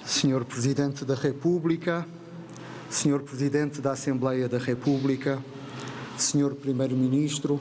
Senhor Presidente da República, Senhor Presidente da Assembleia da República, Senhor Primeiro-Ministro,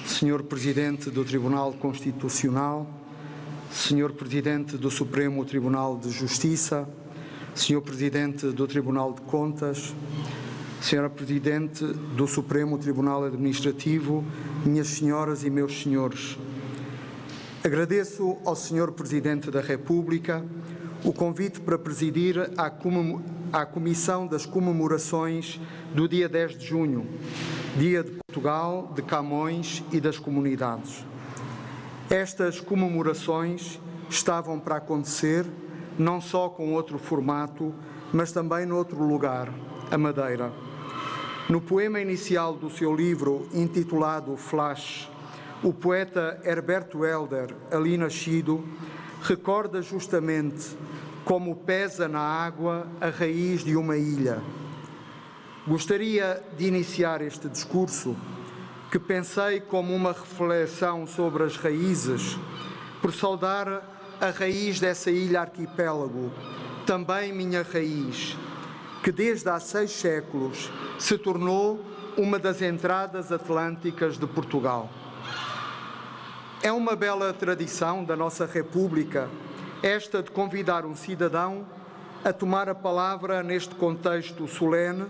Senhor Presidente do Tribunal Constitucional, Senhor Presidente do Supremo Tribunal de Justiça, Senhor Presidente do Tribunal de Contas, Senhora Presidente do Supremo Tribunal Administrativo, minhas senhoras e meus senhores, agradeço ao Senhor Presidente da República o convite para presidir à Comissão das Comemorações do dia 10 de junho, Dia de Portugal, de Camões e das Comunidades. Estas comemorações estavam para acontecer não só com outro formato, mas também noutro lugar, a Madeira. No poema inicial do seu livro, intitulado Flash, o poeta Herberto Helder, ali nascido, recorda justamente como pesa na água a raiz de uma ilha. Gostaria de iniciar este discurso, que pensei como uma reflexão sobre as raízes, por saudar a raiz dessa ilha arquipélago, também minha raiz, que desde há 6 séculos se tornou uma das entradas atlânticas de Portugal. É uma bela tradição da nossa República, esta de convidar um cidadão a tomar a palavra neste contexto solene,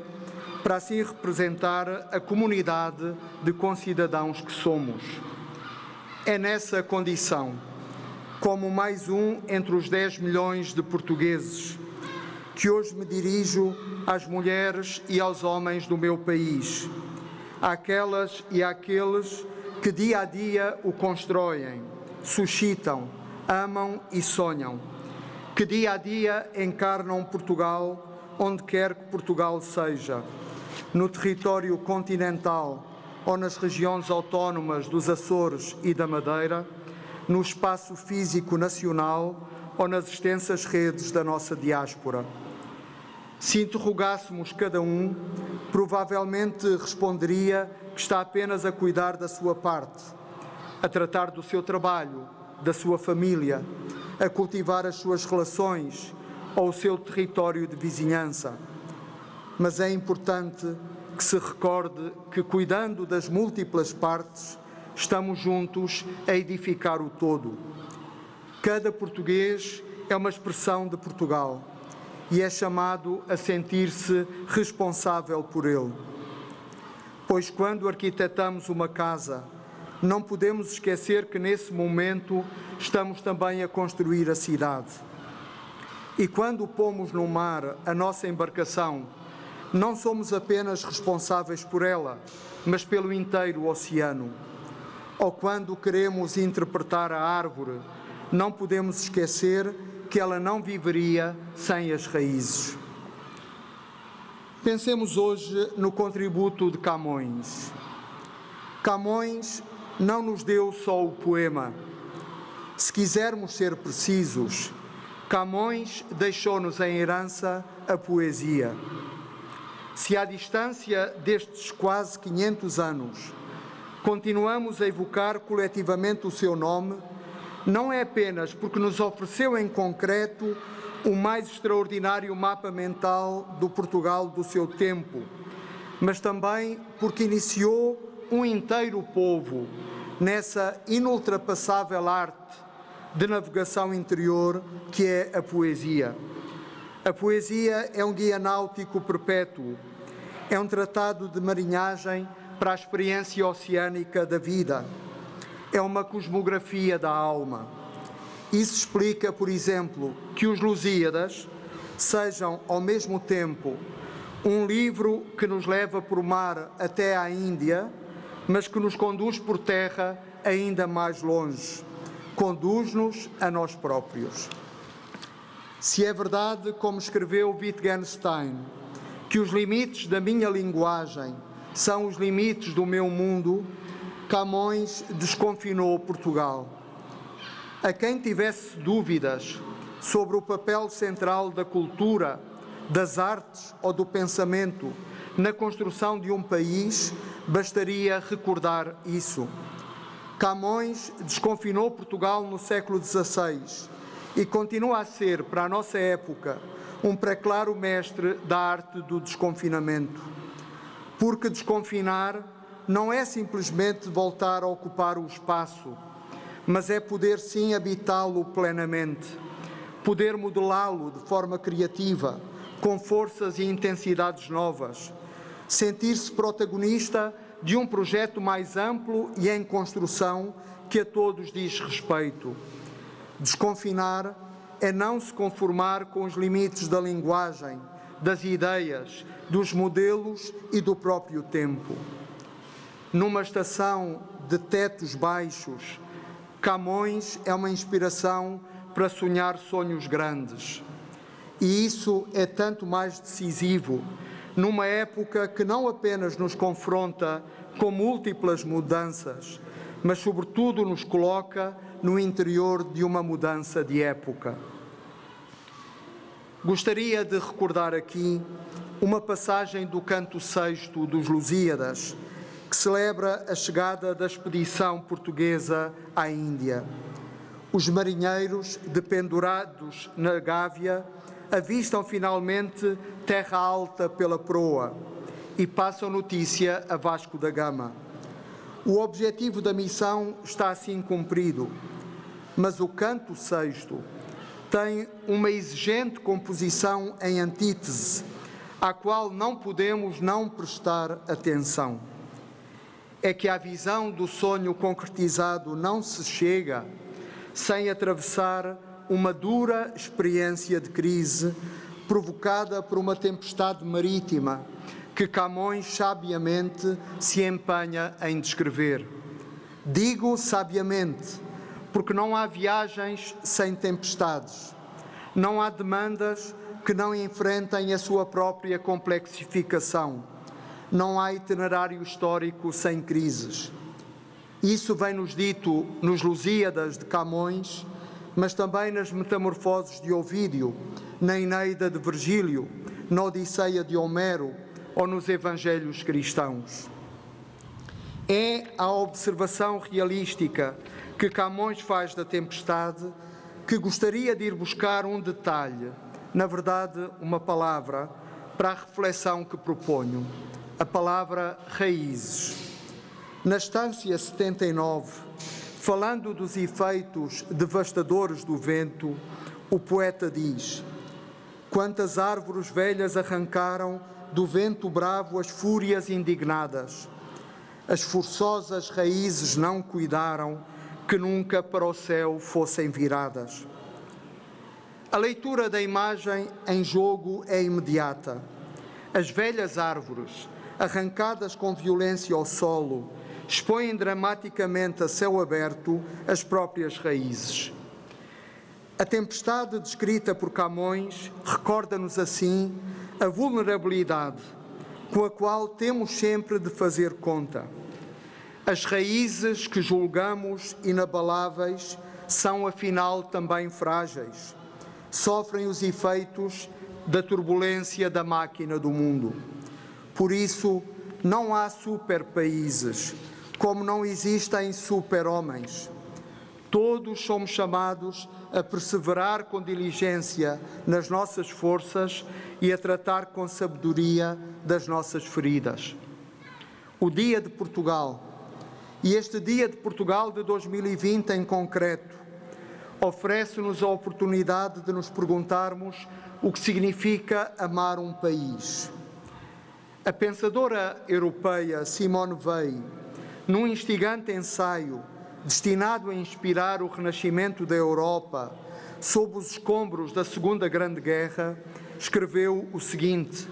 para assim representar a comunidade de concidadãos que somos. É nessa condição, como mais um entre os 10 milhões de portugueses, que hoje me dirijo às mulheres e aos homens do meu país, àquelas e àqueles que dia a dia o constroem, suscitam, amam e sonham, que dia a dia encarnam Portugal onde quer que Portugal seja, no território continental ou nas regiões autónomas dos Açores e da Madeira, no espaço físico nacional ou nas extensas redes da nossa diáspora. Se interrogássemos cada um, provavelmente responderia que está apenas a cuidar da sua parte, a tratar do seu trabalho, da sua família, a cultivar as suas relações ou o seu território de vizinhança. Mas é importante que se recorde que, cuidando das múltiplas partes, estamos juntos a edificar o todo. Cada português é uma expressão de Portugal e é chamado a sentir-se responsável por ele. Pois quando arquitetamos uma casa, não podemos esquecer que nesse momento estamos também a construir a cidade. E quando pomos no mar a nossa embarcação, não somos apenas responsáveis por ela, mas pelo inteiro oceano. Ou quando queremos interpretar a árvore, não podemos esquecer que ela não viveria sem as raízes. Pensemos hoje no contributo de Camões. Camões não nos deu só o poema. Se quisermos ser precisos, Camões deixou-nos em herança a poesia. Se à distância destes quase 500 anos continuamos a evocar coletivamente o seu nome, não é apenas porque nos ofereceu em concreto o mais extraordinário mapa mental do Portugal do seu tempo, mas também porque iniciou um inteiro povo nessa inultrapassável arte de navegação interior que é a poesia. A poesia é um guia náutico perpétuo, é um tratado de marinhagem para a experiência oceânica da vida, é uma cosmografia da alma. Isso explica, por exemplo, que os Lusíadas sejam, ao mesmo tempo, um livro que nos leva por mar até à Índia, mas que nos conduz por terra ainda mais longe. Conduz-nos a nós próprios. Se é verdade, como escreveu Wittgenstein, que os limites da minha linguagem são os limites do meu mundo, Camões desconfinou Portugal. A quem tivesse dúvidas sobre o papel central da cultura, das artes ou do pensamento na construção de um país, bastaria recordar isso. Camões desconfinou Portugal no século XVI e continua a ser, para a nossa época, um preclaro mestre da arte do desconfinamento. Porque desconfinar não é simplesmente voltar a ocupar o espaço, mas é poder sim habitá-lo plenamente, poder modelá-lo de forma criativa, com forças e intensidades novas, sentir-se protagonista de um projeto mais amplo e em construção que a todos diz respeito. Desconfinar é não se conformar com os limites da linguagem, das ideias, dos modelos e do próprio tempo. Numa estação de tetos baixos, Camões é uma inspiração para sonhar sonhos grandes. E isso é tanto mais decisivo numa época que não apenas nos confronta com múltiplas mudanças, mas sobretudo nos coloca no interior de uma mudança de época. Gostaria de recordar aqui uma passagem do canto sexto dos Lusíadas, que celebra a chegada da expedição portuguesa à Índia. Os marinheiros, dependurados na gávea, avistam finalmente terra alta pela proa e passam notícia a Vasco da Gama. O objetivo da missão está assim cumprido, mas o canto sexto tem uma exigente composição em antítese, à qual não podemos não prestar atenção. É que à visão do sonho concretizado não se chega sem atravessar uma dura experiência de crise provocada por uma tempestade marítima que Camões sabiamente se empenha em descrever. Digo sabiamente, porque não há viagens sem tempestades, não há demandas que não enfrentem a sua própria complexificação, não há itinerário histórico sem crises. Isso vem-nos dito nos Lusíadas de Camões, mas também nas Metamorfoses de Ovídio, na Eneida de Virgílio, na Odisseia de Homero ou nos Evangelhos cristãos. É a observação realística que Camões faz da tempestade que gostaria de ir buscar um detalhe, na verdade uma palavra, para a reflexão que proponho, a palavra raízes. Na estância 79, falando dos efeitos devastadores do vento, o poeta diz: quantas árvores velhas arrancaram do vento bravo as fúrias indignadas, as forçosas raízes não cuidaram que nunca para o céu fossem viradas. A leitura da imagem em jogo é imediata. As velhas árvores, arrancadas com violência ao solo, expõem dramaticamente a céu aberto as próprias raízes. A tempestade descrita por Camões recorda-nos assim a vulnerabilidade com a qual temos sempre de fazer conta. As raízes que julgamos inabaláveis são, afinal, também frágeis. Sofrem os efeitos da turbulência da máquina do mundo. Por isso, não há super-países, como não existem super-homens. Todos somos chamados a perseverar com diligência nas nossas forças e a tratar com sabedoria das nossas feridas. O Dia de Portugal, e este Dia de Portugal de 2020 em concreto, oferece-nos a oportunidade de nos perguntarmos o que significa amar um país. A pensadora europeia Simone Weil, num instigante ensaio destinado a inspirar o renascimento da Europa sob os escombros da Segunda Grande Guerra, escreveu o seguinte: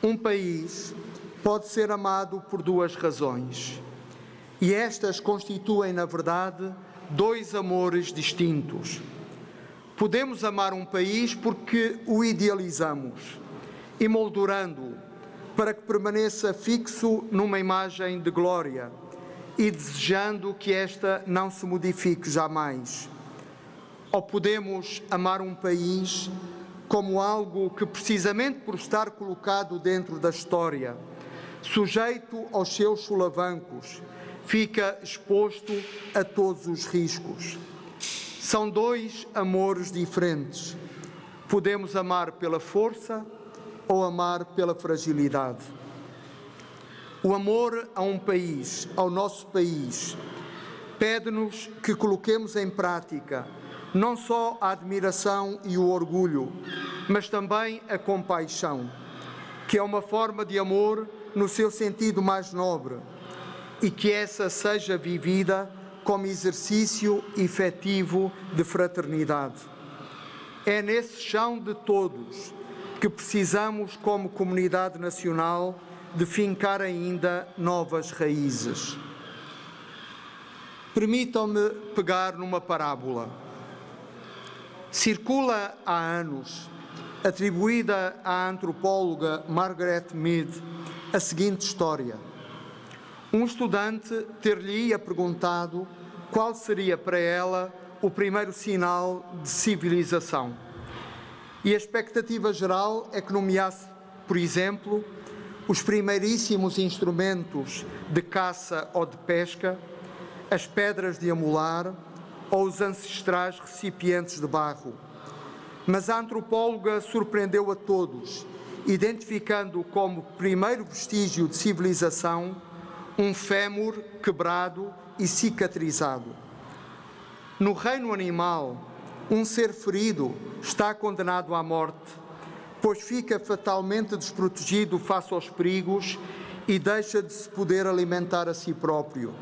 um país pode ser amado por duas razões, e estas constituem, na verdade, dois amores distintos. Podemos amar um país porque o idealizamos, emoldurando-o para que permaneça fixo numa imagem de glória e desejando que esta não se modifique jamais. Ou podemos amar um país como algo que, precisamente por estar colocado dentro da história, sujeito aos seus solavancos, fica exposto a todos os riscos. São dois amores diferentes. Podemos amar pela força ou amar pela fragilidade. O amor a um país, ao nosso país, pede-nos que coloquemos em prática não só a admiração e o orgulho, mas também a compaixão, que é uma forma de amor no seu sentido mais nobre, e que essa seja vivida como exercício efetivo de fraternidade. É nesse chão de todos que precisamos, como comunidade nacional, de fincar ainda novas raízes. Permitam-me pegar numa parábola. Circula há anos, atribuída à antropóloga Margaret Mead, a seguinte história. Um estudante ter-lhe-ia perguntado qual seria para ela o primeiro sinal de civilização. E a expectativa geral é que nomeasse, por exemplo, os primeiríssimos instrumentos de caça ou de pesca, as pedras de amolar ou os ancestrais recipientes de barro. Mas a antropóloga surpreendeu a todos, identificando como primeiro vestígio de civilização um fémur quebrado e cicatrizado. No reino animal, um ser ferido está condenado à morte, pois fica fatalmente desprotegido face aos perigos e deixa de se poder alimentar a si próprio.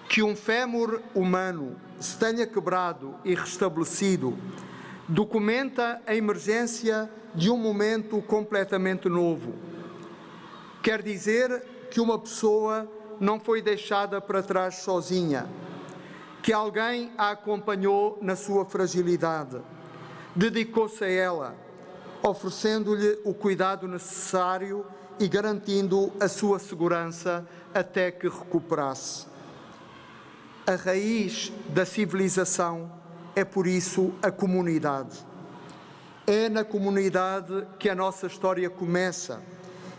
Que um fémur humano se tenha quebrado e restabelecido documenta a emergência de um momento completamente novo. Quer dizer que uma pessoa não foi deixada para trás sozinha, que alguém a acompanhou na sua fragilidade, dedicou-se a ela, oferecendo-lhe o cuidado necessário e garantindo a sua segurança até que recuperasse. A raiz da civilização é, por isso, a comunidade. É na comunidade que a nossa história começa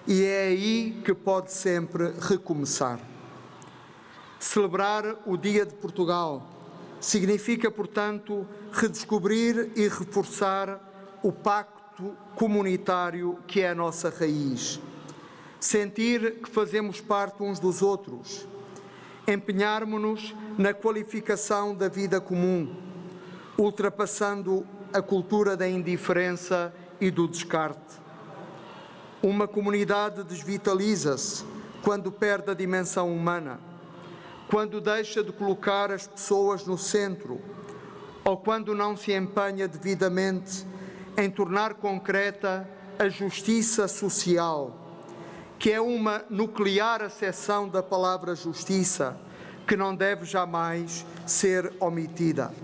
e é aí que pode sempre recomeçar. Celebrar o Dia de Portugal significa, portanto, redescobrir e reforçar o pacto comunitário que é a nossa raiz. Sentir que fazemos parte uns dos outros. Empenharmos-nos na qualificação da vida comum, ultrapassando a cultura da indiferença e do descarte. Uma comunidade desvitaliza-se quando perde a dimensão humana, quando deixa de colocar as pessoas no centro ou quando não se empenha devidamente em tornar concreta a justiça social, que é uma nuclear acessão da palavra justiça, que não deve jamais ser omitida.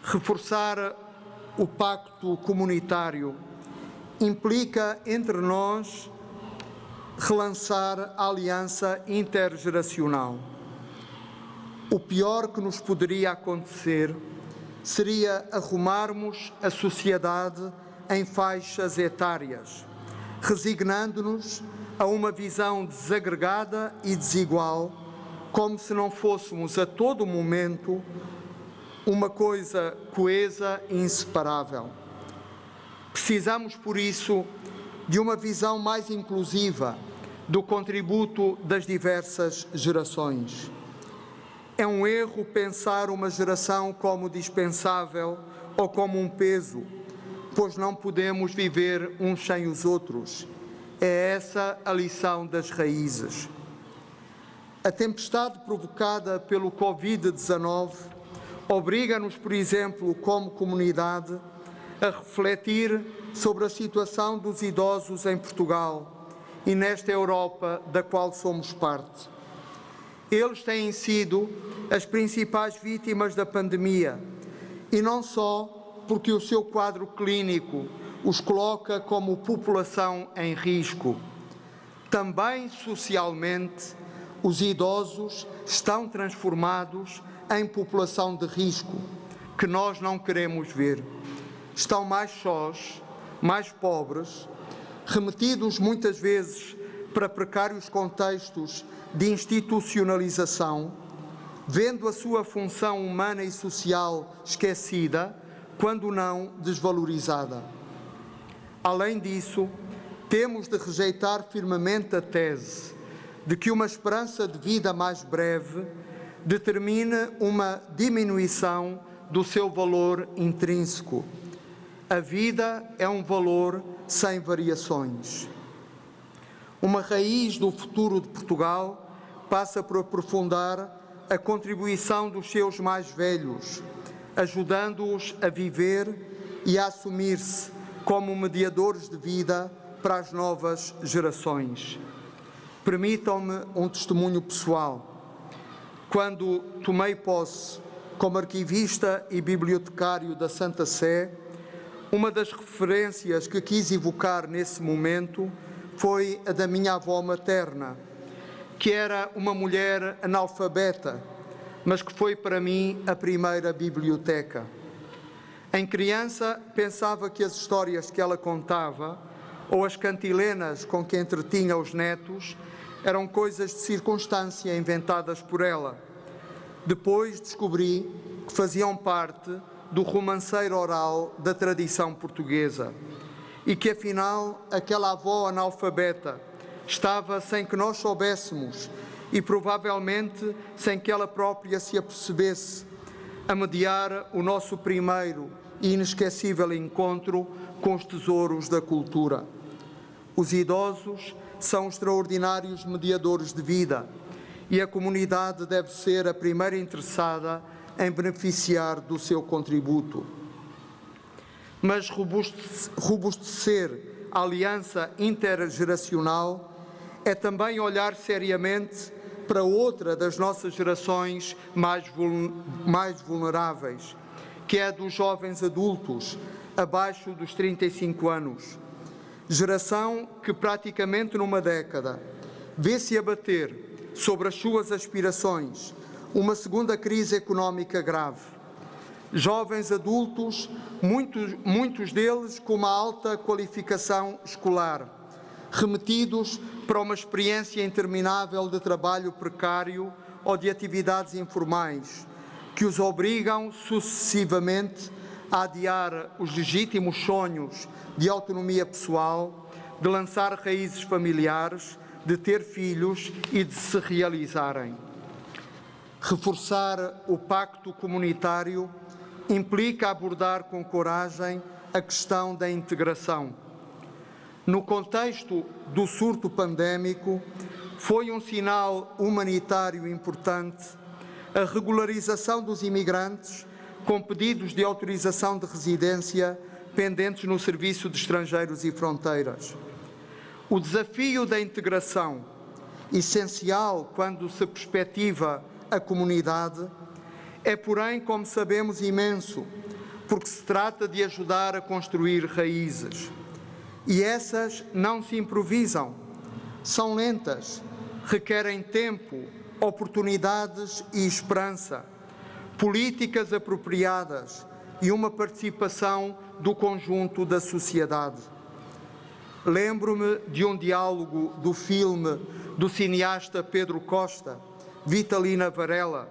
Reforçar o pacto comunitário implica, entre nós, relançar a aliança intergeracional. O pior que nos poderia acontecer seria arrumarmos a sociedade em faixas etárias, resignando-nos a uma visão desagregada e desigual, como se não fôssemos a todo momento uma coisa coesa e inseparável. Precisamos, por isso, de uma visão mais inclusiva do contributo das diversas gerações. É um erro pensar uma geração como dispensável ou como um peso, pois não podemos viver uns sem os outros. É essa a lição das raízes. A tempestade provocada pelo Covid-19 obriga-nos, por exemplo, como comunidade, a refletir sobre a situação dos idosos em Portugal e nesta Europa da qual somos parte. Eles têm sido as principais vítimas da pandemia e não só porque o seu quadro clínico os coloca como população em risco. Também socialmente, os idosos estão transformados em população de risco, que nós não queremos ver. Estão mais sós, mais pobres, remetidos muitas vezes para precários contextos de institucionalização, vendo a sua função humana e social esquecida, quando não desvalorizada. Além disso, temos de rejeitar firmemente a tese de que uma esperança de vida mais breve determine uma diminuição do seu valor intrínseco. A vida é um valor sem variações. Uma raiz do futuro de Portugal passa por aprofundar a contribuição dos seus mais velhos, ajudando-os a viver e a assumir-se como mediadores de vida para as novas gerações. Permitam-me um testemunho pessoal. Quando tomei posse como arquivista e bibliotecário da Santa Sé, uma das referências que quis evocar nesse momento foi a da minha avó materna, que era uma mulher analfabeta, mas que foi para mim a primeira biblioteca. Em criança, pensava que as histórias que ela contava, ou as cantilenas com que entretinha os netos, eram coisas de circunstância inventadas por ela. Depois descobri que faziam parte do romanceiro oral da tradição portuguesa e que, afinal, aquela avó analfabeta estava, sem que nós soubéssemos e provavelmente sem que ela própria se apercebesse, a mediar o nosso primeiro e inesquecível encontro com os tesouros da cultura. Os idosos são extraordinários mediadores de vida e a comunidade deve ser a primeira interessada em beneficiar do seu contributo. Mas robustecer a aliança intergeracional é também olhar seriamente para outra das nossas gerações mais vulneráveis, que é a dos jovens adultos abaixo dos 35 anos. Geração que praticamente numa década vê-se abater sobre as suas aspirações uma segunda crise económica grave. Jovens adultos, muitos deles com uma alta qualificação escolar, remetidos para uma experiência interminável de trabalho precário ou de atividades informais, que os obrigam sucessivamente a adiar os legítimos sonhos de autonomia pessoal, de lançar raízes familiares, de ter filhos e de se realizarem. Reforçar o pacto comunitário implica abordar com coragem a questão da integração. No contexto do surto pandémico, foi um sinal humanitário importante a regularização dos imigrantes com pedidos de autorização de residência pendentes no Serviço de Estrangeiros e Fronteiras. O desafio da integração, essencial quando se perspectiva a comunidade, é, porém, como sabemos, imenso, porque se trata de ajudar a construir raízes. E essas não se improvisam, são lentas, requerem tempo, oportunidades e esperança, políticas apropriadas e uma participação do conjunto da sociedade. Lembro-me de um diálogo do filme do cineasta Pedro Costa, Vitalina Varela,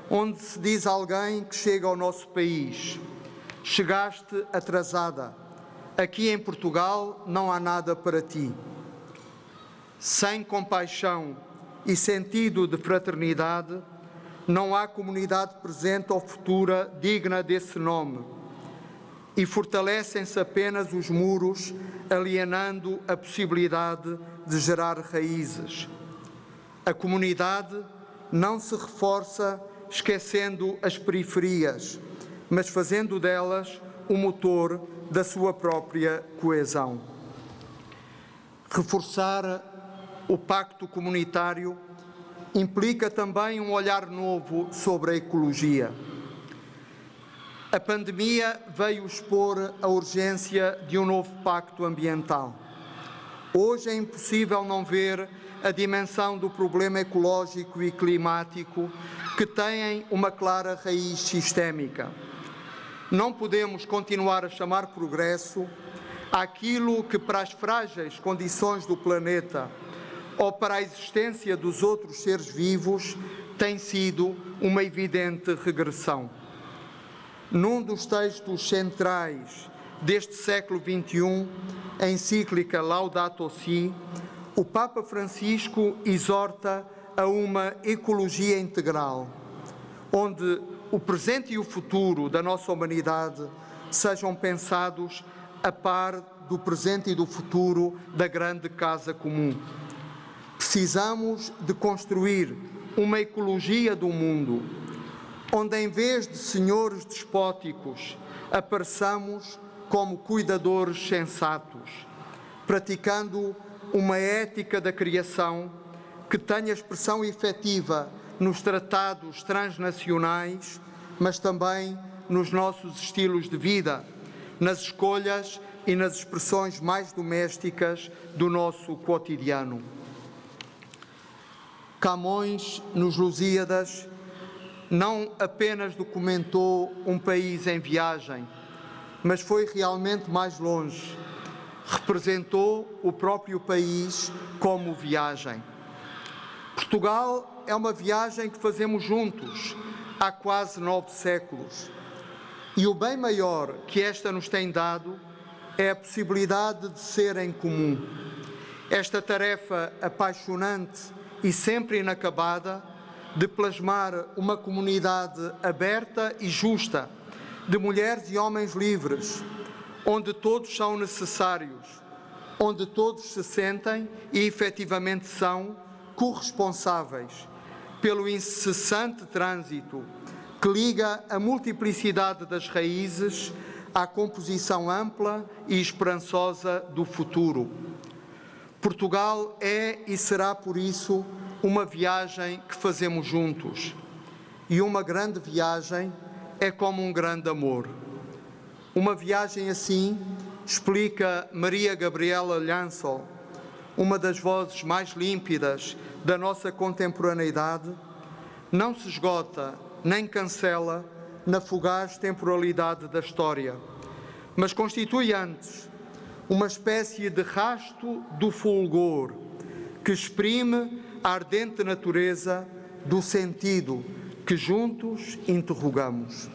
onde se diz a alguém que chega ao nosso país: chegaste atrasada, aqui em Portugal não há nada para ti. Sem compaixão e sentido de fraternidade, não há comunidade presente ou futura digna desse nome, e fortalecem-se apenas os muros, alienando a possibilidade de gerar raízes. A comunidade não se reforça esquecendo as periferias, mas fazendo delas o motor da sua própria coesão. Reforçar o pacto comunitário implica também um olhar novo sobre a ecologia. A pandemia veio expor a urgência de um novo pacto ambiental. Hoje é impossível não ver a dimensão do problema ecológico e climático, que têm uma clara raiz sistémica. Não podemos continuar a chamar progresso àquilo que, para as frágeis condições do planeta ou para a existência dos outros seres vivos, tem sido uma evidente regressão. Num dos textos centrais deste século XXI, a encíclica Laudato Si, o Papa Francisco exorta a uma ecologia integral, onde o presente e o futuro da nossa humanidade sejam pensados a par do presente e do futuro da grande casa comum. Precisamos de construir uma ecologia do mundo, onde em vez de senhores despóticos, apareçamos como cuidadores sensatos, praticando uma ética da criação que tenha expressão efetiva nos tratados transnacionais, mas também nos nossos estilos de vida, nas escolhas e nas expressões mais domésticas do nosso cotidiano. Camões, nos Lusíadas, não apenas documentou um país em viagem, mas foi realmente mais longe. Representou o próprio país como viagem. Portugal é uma viagem que fazemos juntos há quase 9 séculos. E o bem maior que esta nos tem dado é a possibilidade de ser em comum. Esta tarefa apaixonante e sempre inacabada de plasmar uma comunidade aberta e justa, de mulheres e homens livres, onde todos são necessários, onde todos se sentem e efetivamente são corresponsáveis pelo incessante trânsito que liga a multiplicidade das raízes à composição ampla e esperançosa do futuro. Portugal é e será, por isso, uma viagem que fazemos juntos. E uma grande viagem é como um grande amor. Uma viagem assim, explica Maria Gabriela Lhansol, uma das vozes mais límpidas da nossa contemporaneidade, não se esgota nem cancela na fugaz temporalidade da história, mas constitui antes uma espécie de rasto do fulgor que exprime a ardente natureza do sentido que juntos interrogamos.